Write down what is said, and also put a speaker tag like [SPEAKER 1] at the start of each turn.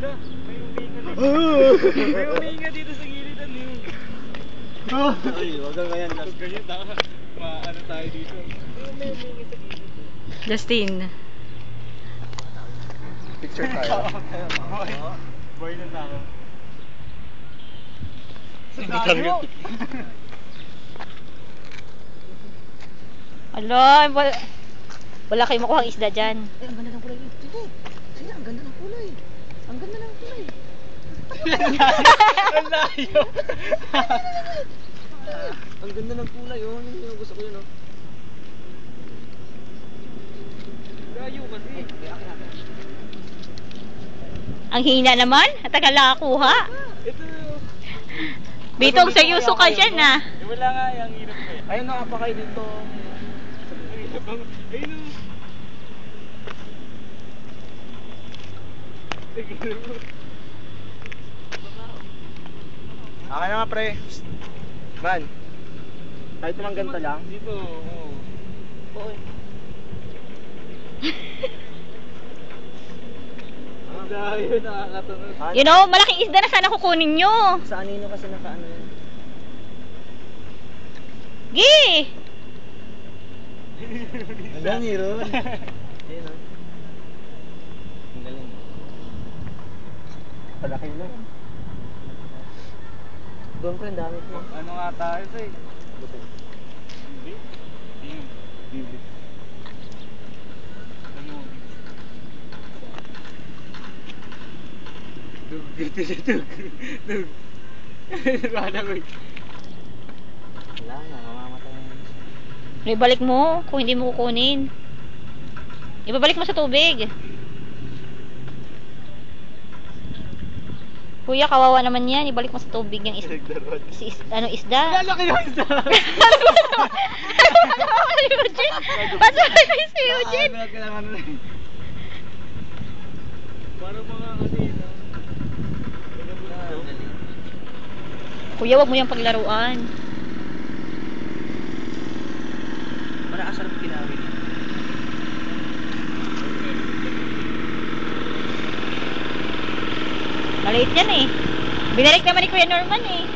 [SPEAKER 1] May uminga dito sa gilid ano. Ay, wag kang ganyan. Wag ganyan, ano tayo dito. May uminga sa gilid.
[SPEAKER 2] Justin.
[SPEAKER 1] Picture tayo. Boy na tao. Hindi talaga.
[SPEAKER 2] Ala, wala kayong makuha ang isda dyan.
[SPEAKER 3] Eh, ang ganda ng kulay dito. Sige, ang ganda ng kulay. Ang ganda ng kulay.
[SPEAKER 1] Ang layo.
[SPEAKER 3] Ang ganda ng kulay, oh. Yung gusto ko yun, oh.
[SPEAKER 1] Layo kasi.
[SPEAKER 2] Ang hina naman. Tagal lang kuha.
[SPEAKER 1] Ito.
[SPEAKER 2] Bitong seryoso ka dyan ah.
[SPEAKER 1] Wala nga, ang hirap ko eh.
[SPEAKER 3] Ayun, nakapakay dito.
[SPEAKER 1] Ayun o.
[SPEAKER 3] Akin na nga, pre. Man. Kahit naman ganito lang.
[SPEAKER 1] Dito, oo.
[SPEAKER 3] Oo, eh.
[SPEAKER 1] Ang layo, nakakatunod.
[SPEAKER 2] You know, malaking isda na sana kukunin nyo.
[SPEAKER 3] Sa anino kasi nakaano yun.
[SPEAKER 2] Gi!
[SPEAKER 3] Ang galing, Ron. Ayun, oh. Ang galing. Palaki na. Doon ko yung dami ko.
[SPEAKER 1] Ano nga tayo ito eh? Hindi. Hindi. Ano? Tug. Wala ko eh.
[SPEAKER 3] Wala na, mamamatay na.
[SPEAKER 2] Ibalik mo kung hindi mo kukunin. Ibabalik mo sa tubig. Kuya, kawawa naman yan. Ibalik mo sa tubig yung isda. Isda?
[SPEAKER 1] Lalaki yung isda!
[SPEAKER 2] Pasok kayo si Eugene!
[SPEAKER 1] Kailangan na eh. Para mga kasi na.
[SPEAKER 2] Kuya, wag mo yung paglaruan.
[SPEAKER 3] Para asarap kinawin.
[SPEAKER 2] Maliit yan eh. Binalik naman ni Kuya Norman eh.